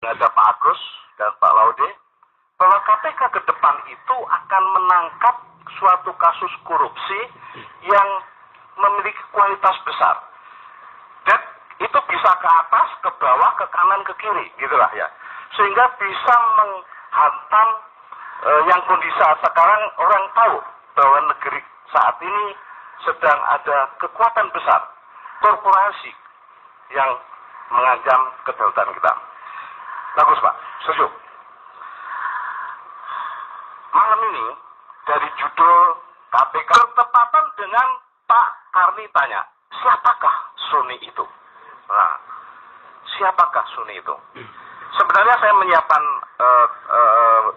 ada Pak Agus dan Pak Laude, bahwa KPK ke depan itu akan menangkap suatu kasus korupsi yang memiliki kualitas besar. Dan itu bisa ke atas, ke bawah, ke kanan, ke kiri, gitulah ya. Sehingga bisa menghantam yang kondisi saat sekarang orang tahu bahwa negeri saat ini sedang ada kekuatan besar, korporasi yang mengancam kedaulatan kita. Bagus Pak, setuju. Malam ini dari judul KPK bertepatan dengan Pak Karni tanya, siapakah Suni itu? Nah, siapakah Suni itu? Sebenarnya saya menyiapkan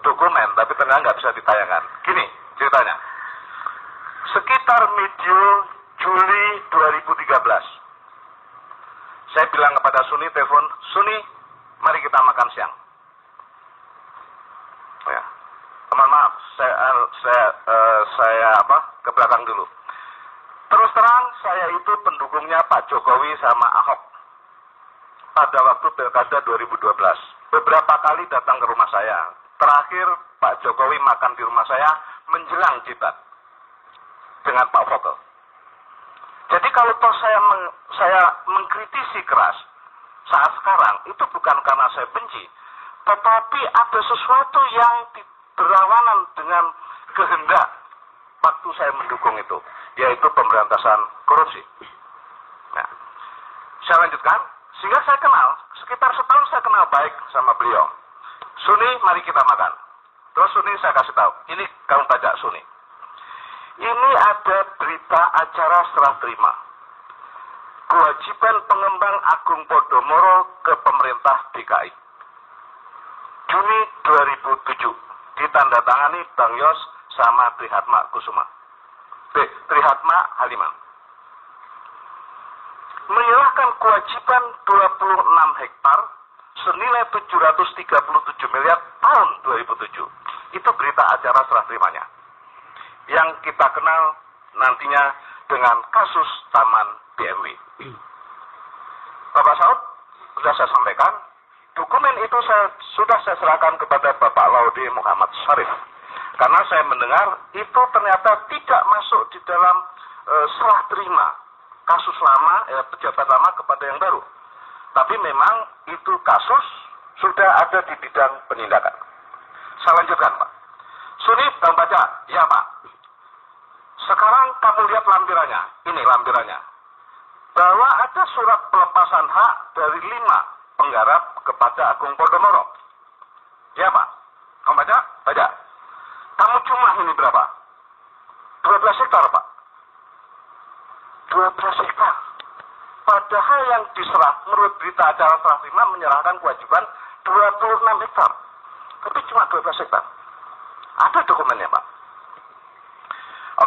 dokumen, tapi ternyata nggak bisa ditayangkan. Gini ceritanya, sekitar medio Juli 2013, saya bilang kepada Suni, telepon, Suni, mari kita makan siang. Ya, teman maaf, saya ke belakang dulu. Terus terang, saya itu pendukungnya Pak Jokowi sama Ahok pada waktu Pilkada 2012. Beberapa kali datang ke rumah saya. Terakhir Pak Jokowi makan di rumah saya menjelang debat dengan Pak Fokke. Jadi kalau toh saya mengkritisi keras saat sekarang, itu bukan karena saya benci, tetapi ada sesuatu yang berlawanan dengan kehendak waktu saya mendukung itu, yaitu pemberantasan korupsi. Nah, saya lanjutkan, sehingga saya kenal, sekitar setahun saya kenal baik sama beliau. Suni, mari kita makan. Terus Suni saya kasih tahu, ini kamu baca Suni. Ini ada berita acara serah terima kewajiban pengembang Agung Podomoro ke pemerintah DKI. Juni 2007 ditandatangani Bang Yos sama Trihatma Kusuma. Trihatma Haliman. Menyerahkan kewajiban 26 hektar senilai 737 miliar tahun 2007. Itu berita acara serah terimanya, yang kita kenal nantinya dengan kasus Taman BMW. Bapak Saud, sudah saya sampaikan, dokumen itu sudah saya serahkan kepada Bapak Laude Muhammad Syarif. Karena saya mendengar itu ternyata tidak masuk di dalam serah terima kasus lama, pejabat lama kepada yang baru. Tapi memang itu kasus sudah ada di bidang penindakan. Saya lanjutkan Pak. Suni, Bang baca, ya Pak. Sekarang kamu lihat lampirannya, ini lampirannya. Bahwa ada surat pelepasan hak dari 5 penggarap kepada Agung Podomoro. Ya Pak, kamu baca? Baca. Kamu jumlah ini berapa? 12 hektar Pak. 12 hektar. Padahal yang diserah menurut berita acara serah terima menyerahkan kewajiban 26 hektar. Tapi cuma 12 hektar. Ada dokumennya Pak.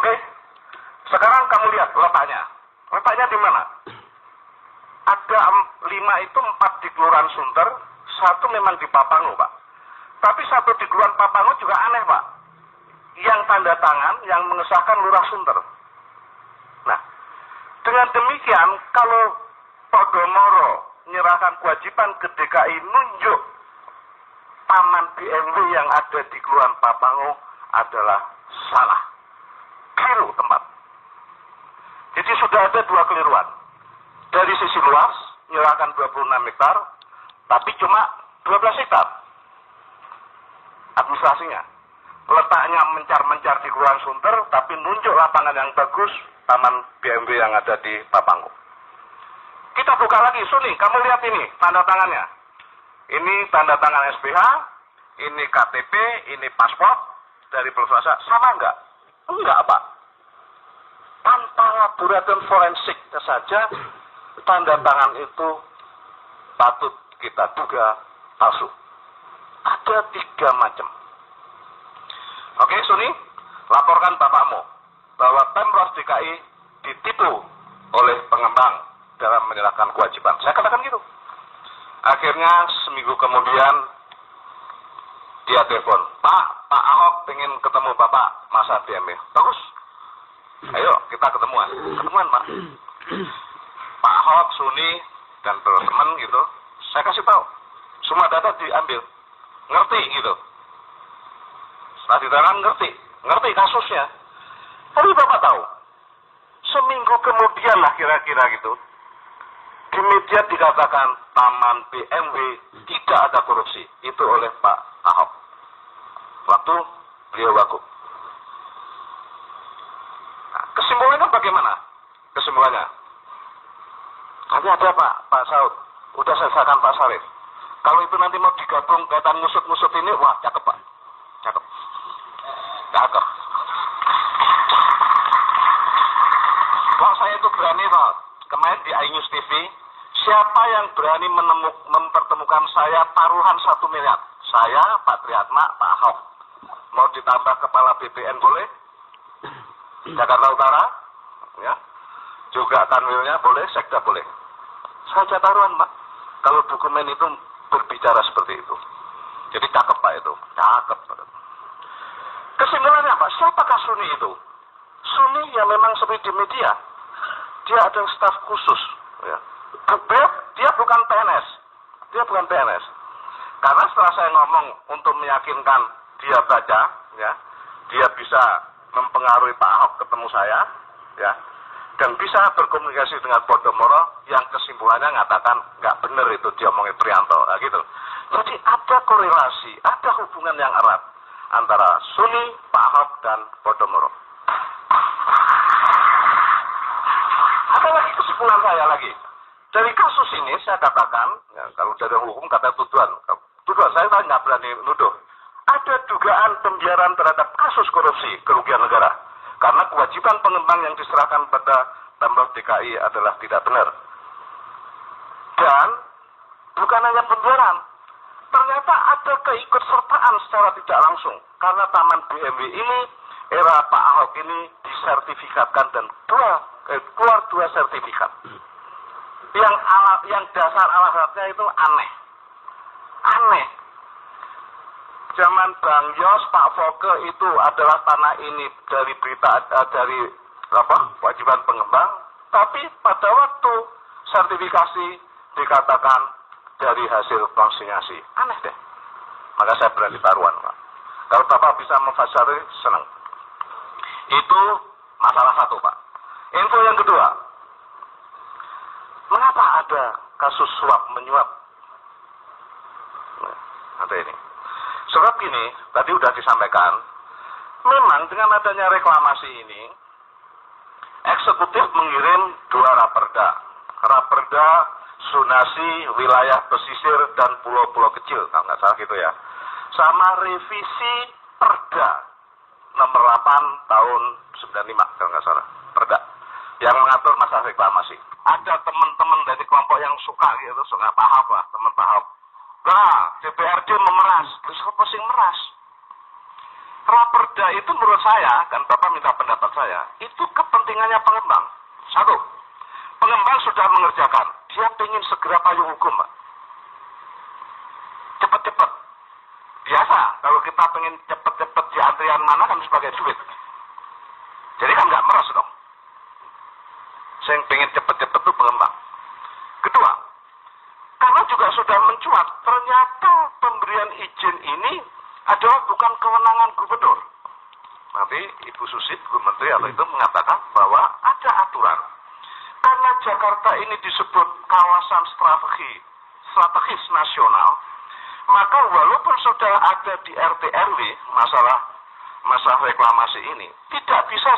Oke. Sekarang kamu lihat letaknya. Letaknya di mana? Ada 5 itu 4 di Kelurahan Sunter, 1 memang di Papangu Pak. Tapi 1 di Kelurahan Papangu juga aneh Pak. Yang tanda tangan, yang mengesahkan Lurah Sunter. Nah, dengan demikian kalau Podomoro menyerahkan kewajiban ke DKI nunjuk Taman BMW yang ada di Kelurahan Papangu adalah salah. Keliru tempat. Jadi sudah ada 2 keliruan. Dari sisi luas, menyerahkan 26 hektar, tapi cuma 12 hektar. Administrasinya. Letaknya mencar-mencar di Kelurahan Sunter, tapi nunjuk lapangan yang bagus, Taman BMW yang ada di Papangu. Kita buka lagi, Suni, kamu lihat ini, tanda tangannya. Ini tanda tangan SPH, ini KTP, ini paspor dari Perswasa. Sama enggak? Enggak, Pak. Tanpa laboratorium forensik saja, tanda tangan itu patut kita duga palsu. Ada 3 macam. Oke, Suni, laporkan bapakmu bahwa Pemprov DKI ditipu oleh pengembang dalam menyerahkan kewajiban. Saya katakan gitu. Akhirnya seminggu kemudian dia telepon, Pak Ahok pengen ketemu Bapak masa BMW. Bagus. Ayo kita ketemuan Pak. Pak Ahok, Suni dan teman gitu. Saya kasih tahu, Semua data diambil. Ngerti gitu. Setelah diterangkan ngerti kasusnya. Tapi Bapak tahu, seminggu kemudian lah kira-kira gitu, di media dikatakan Taman BMW tidak ada korupsi. Itu oleh Pak Ahok. Waktu beliau wagub. Nah, kesimpulannya bagaimana? Kesimpulannya, nanti ada Pak Saud. Udah saya serahkan Pak Sarif. Kalau itu nanti mau digabung kaitan ngusut-ngusut ini, wah cakep Pak. Cakep. Wah saya itu berani Pak. Kemarin di iNews TV, siapa yang berani mempertemukan saya taruhan 1 miliar? Saya, Pak Triatma, Pak Ahok. Mau ditambah kepala BPN boleh? Jakarta Utara, ya. Juga kanwilnya boleh, sekda boleh. Saya taruhan Pak. Kalau dokumen itu berbicara seperti itu. Jadi cakep Pak itu. Cakep. Kesimpulannya Pak, siapakah Suni itu? Suni yang memang seperti di media. Dia ada staf khusus. Ya. Dia bukan PNS. Karena setelah saya ngomong untuk meyakinkan dia baca, ya, dia bisa mempengaruhi Pak Ahok ketemu saya, ya, dan bisa berkomunikasi dengan Podomoro yang kesimpulannya mengatakan nggak benar itu dia omongin Prianto, nah, gitu. Jadi ada korelasi, ada hubungan yang erat antara Suni, Pak Ahok, dan Podomoro. Ada lagi kesimpulan saya lagi. Dari kasus ini saya katakan, ya, kalau dari hukum kata tuduhan saya nggak berani nuduh. Ada dugaan pembiaran terhadap kasus korupsi kerugian negara. Karena kewajiban pengembang yang diserahkan pada Pemprov DKI adalah tidak benar. Dan bukan hanya pembiaran, ternyata ada keikutsertaan secara tidak langsung. Karena Taman BMW ini, era Pak Ahok ini disertifikatkan dan keluar 2 sertifikat. Yang dasar alasannya itu aneh. Zaman Bang Yos, Pak Foke itu adalah tanah ini dari kewajiban pengembang, tapi pada waktu sertifikasi dikatakan dari hasil konsinyasi. Aneh deh. Maka saya berani taruhan Pak. Kalau Bapak bisa memfasari, senang. Itu masalah satu Pak. Info yang kedua, mengapa ada kasus suap menyuap? Nah, ada ini. Sebab gini, tadi sudah disampaikan, memang dengan adanya reklamasi ini, eksekutif mengirim 2 raperda. Raperda zonasi wilayah pesisir dan pulau-pulau kecil, kalau nggak salah gitu ya. Sama revisi Perda nomor 8 tahun 95, kalau nggak salah. Perda yang mengatur masalah reklamasi. Ada teman-teman dari kelompok yang suka gitu, suka paham lah, teman paham. Nah, DPRD memeras, terus apa sih meras? Raperda itu menurut saya, kan Bapak minta pendapat saya, itu kepentingannya pengembang. Satu, pengembang sudah mengerjakan, dia ingin segera payung hukum, Pak. Cepet-cepet. Biasa, kalau kita pengen cepet-cepet di antrian mana kan sebagai duit. Jadi kan nggak meras dong. Saya yang pengen cepet-cepet itu pengembang. Kedua, karena juga sudah mencuat, ternyata pemberian izin ini adalah bukan kewenangan gubernur. Nanti Ibu Susi, Bu Menteri atau itu mengatakan bahwa ada aturan. Karena Jakarta ini disebut kawasan strategis nasional, maka walaupun sudah ada di RT RW masalah reklamasi ini, tidak bisa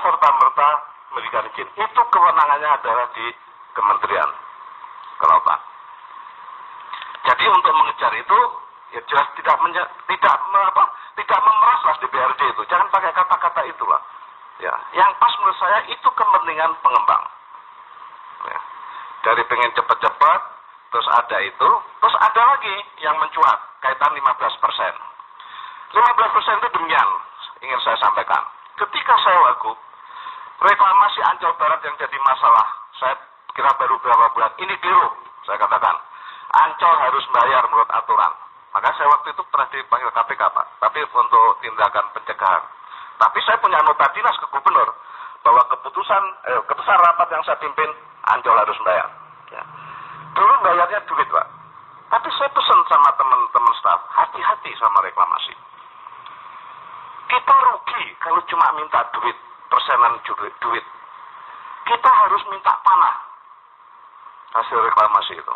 serta-merta memberikan izin. Itu kewenangannya adalah di Kementerian Kelautan. Jadi untuk mengejar itu, ya jelas tidak memeraslah DPRD itu. Jangan pakai kata-kata itulah. Ya, yang pas menurut saya itu kepentingan pengembang. Ya. Dari pengen cepat-cepat, terus ada itu, terus ada lagi yang mencuat kaitan 15%. 15% itu demikian ingin saya sampaikan. Ketika saya wagub, reklamasi Ancol Barat yang jadi masalah, saya kira baru beberapa bulan ini keliru, saya katakan. Ancol harus bayar menurut aturan. Maka saya waktu itu pernah dipanggil KPK Pak, tapi untuk tindakan pencegahan. Tapi saya punya nota dinas ke gubernur bahwa keputusan rapat yang saya pimpin Ancol harus bayar. Ya. Dulu bayarnya duit, Pak. Tapi saya pesan sama teman-teman staf, hati-hati sama reklamasi. Kita rugi kalau cuma minta duit, persenan duit. Kita harus minta tanah hasil reklamasi itu.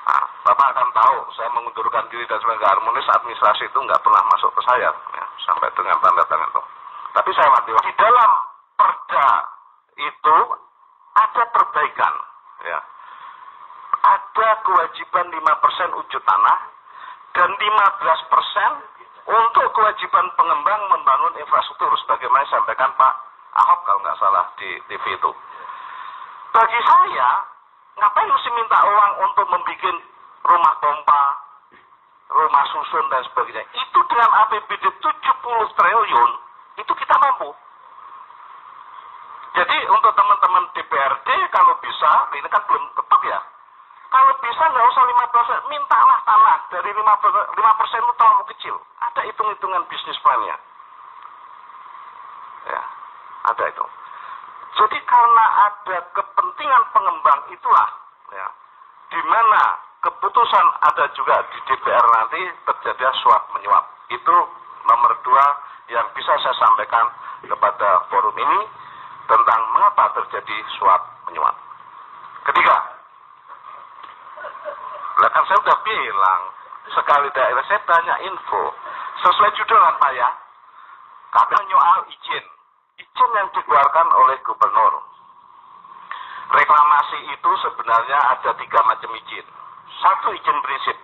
Nah, Bapak akan tahu, saya mengundurkan diri dan sebagainya harmonis, administrasi itu nggak pernah masuk ke saya, ya, sampai dengan tanda tangan itu. Tapi saya wanti-wanti, di dalam perda itu ada perbaikan, ya. Ada kewajiban 5% ujud tanah dan 15% untuk kewajiban pengembang membangun infrastruktur, sebagaimana disampaikan Pak Ahok kalau nggak salah di TV itu. Bagi saya, ngapain mesti minta uang untuk membuat rumah pompa, rumah susun dan sebagainya? Itu dengan APBD 70 triliun, itu kita mampu. Jadi untuk teman-teman DPRD kalau bisa, ini kan belum tetap ya, kalau bisa nggak usah 5%, mintalah tanah dari 5% itu terlalu kecil. Ada hitung-hitungan bisnis plan-nya. Ya, ada itu. Jadi karena ada kepentingan pengembang itulah, ya, di mana keputusan ada juga di DPR nanti terjadi suap menyuap. Itu nomor 2 yang bisa saya sampaikan kepada forum ini tentang mengapa terjadi suap menyuap. Ketiga, kan saya sudah bilang sekali daerah saya tanya info sesuai judul kan Pak ya. Kami menyoal izin yang dikeluarkan oleh gubernur. Reklamasi itu sebenarnya ada 3 macam izin. Satu, izin prinsip.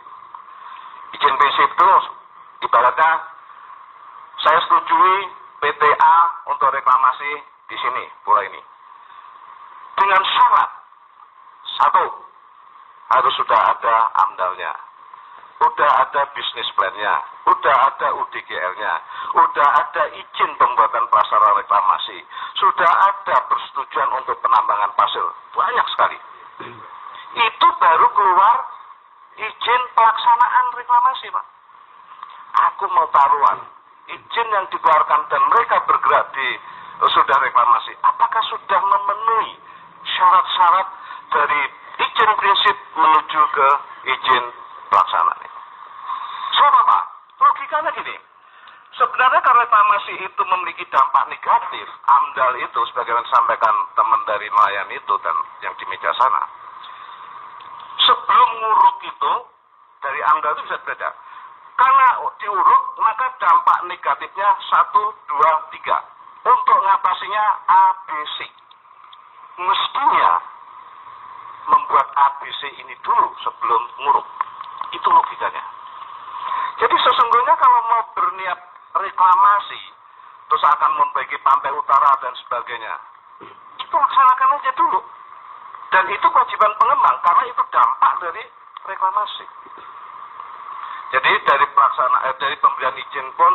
Izin prinsip itu ibaratnya saya setujui PTA untuk reklamasi di sini, pulau ini. Dengan syarat, satu, harus sudah ada AMDAL-nya, udah ada bisnis plan-nya, udah ada UDGL-nya, udah ada izin pembuatan prasarana reklamasi, sudah ada persetujuan untuk penambangan pasir, banyak sekali. Itu baru keluar izin pelaksanaan reklamasi, Pak. Aku mau taruhan, izin yang dikeluarkan dan mereka bergerak di sudah reklamasi, apakah sudah memenuhi syarat-syarat dari izin prinsip menuju ke izin pelaksanaan? Sama Pak, logikanya gini. Sebenarnya kalau reklamasi itu memiliki dampak negatif, AMDAL itu sebagaimana disampaikan teman dari nelayan itu dan yang di meja sana, sebelum nguruk itu dari AMDAL itu bisa beda. Karena diuruk maka dampak negatifnya 1, 2, 3. Untuk ngatasinya ABC. Mestinya membuat ABC ini dulu sebelum nguruk. Itu logikanya. Jadi sesungguhnya kalau mau berniat reklamasi, terus akan memperbaiki pantai utara dan sebagainya, itu laksanakan aja dulu. Dan itu kewajiban pengembang, karena itu dampak dari reklamasi. Jadi dari dari pemberian izin pun,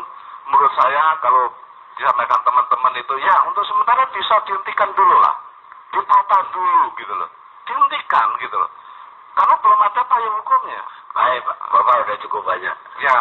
menurut saya kalau disampaikan teman-teman itu, ya untuk sementara bisa dihentikan dulu lah, ditata dulu gitu loh, dihentikan gitu loh, karena belum ada payung hukumnya. Baik Pak, Bapak udah cukup banyak. Ya.